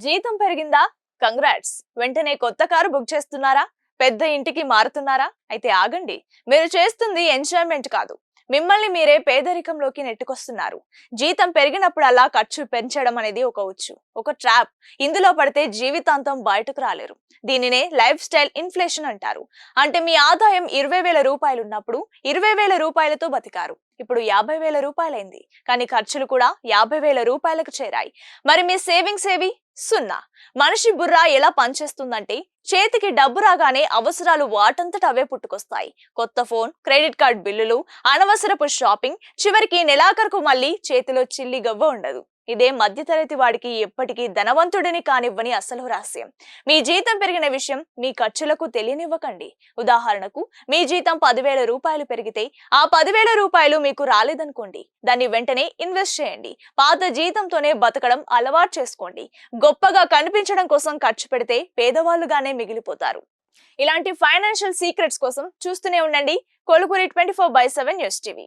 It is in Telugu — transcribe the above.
జీతం పెరిగిందా? కంగ్రాట్స్! వెంటనే కొత్త కారు బుక్ చేస్తున్నారా? పెద్ద ఇంటికి మారుతున్నారా? అయితే ఆగండి. మీరు చేస్తుంది ఎంజాయ్మెంట్ కాదు. మిమ్మల్ని మీరే పేదరికంలోకి నెట్టుకొస్తున్నారు. జీతం పెరిగినప్పుడు అలా ఖర్చు పెంచడం అనేది ఒక ఉచ్చు, ఒక ట్రాప్. ఇందులో పడితే జీవితాంతం బయటకు రాలేరు. దీనినే లైఫ్ స్టైల్ ఇన్ఫ్లేషన్ అంటారు. అంటే మీ ఆదాయం 20,000 రూపాయలు ఉన్నప్పుడు 20,000 రూపాయలతో బతికారు. ఇప్పుడు 50,000 రూపాయలైంది. కానీ ఖర్చులు కూడా 50,000 రూపాయలకు చేరాయి. మరి మీ సేవింగ్స్ ఏవి? సున్నా. మనిషి బుర్ర ఎలా పనిచేస్తుందంటే, చేతికి డబ్బు రాగానే అవసరాలు వాటంతట అవే పుట్టుకొస్తాయి. కొత్త ఫోన్, క్రెడిట్ కార్డ్ బిల్లులు, అనవసరపు షాపింగ్, చివరికి నెలాఖరుకు మళ్ళీ చేతిలో చిల్లి గవ్వ ఉండదు. ఇదే మధ్యతరగతి వాడికి ఎప్పటికీ ధనవంతుడిని కానివ్వని అసలు రహస్యం. మీ జీతం పెరిగిన విషయం మీ ఖర్చులకు తెలియనివ్వకండి. ఉదాహరణకు, మీ జీతం 10,000 రూపాయలు పెరిగితే ఆ 10,000 రూపాయలు మీకు రాలేదనుకోండి, దాన్ని వెంటనే ఇన్వెస్ట్ చేయండి. పాత జీతంతోనే బతకడం అలవాటు చేసుకోండి. గొప్పగా కనిపించడం కోసం ఖర్చు పెడితే పేదవాళ్ళుగానే మిగిలిపోతారు. ఇలాంటి ఫైనాన్షియల్ సీక్రెట్స్ కోసం చూస్తూనే ఉండండి కొలుకురి 24/7 న్యూస్ టీవీ.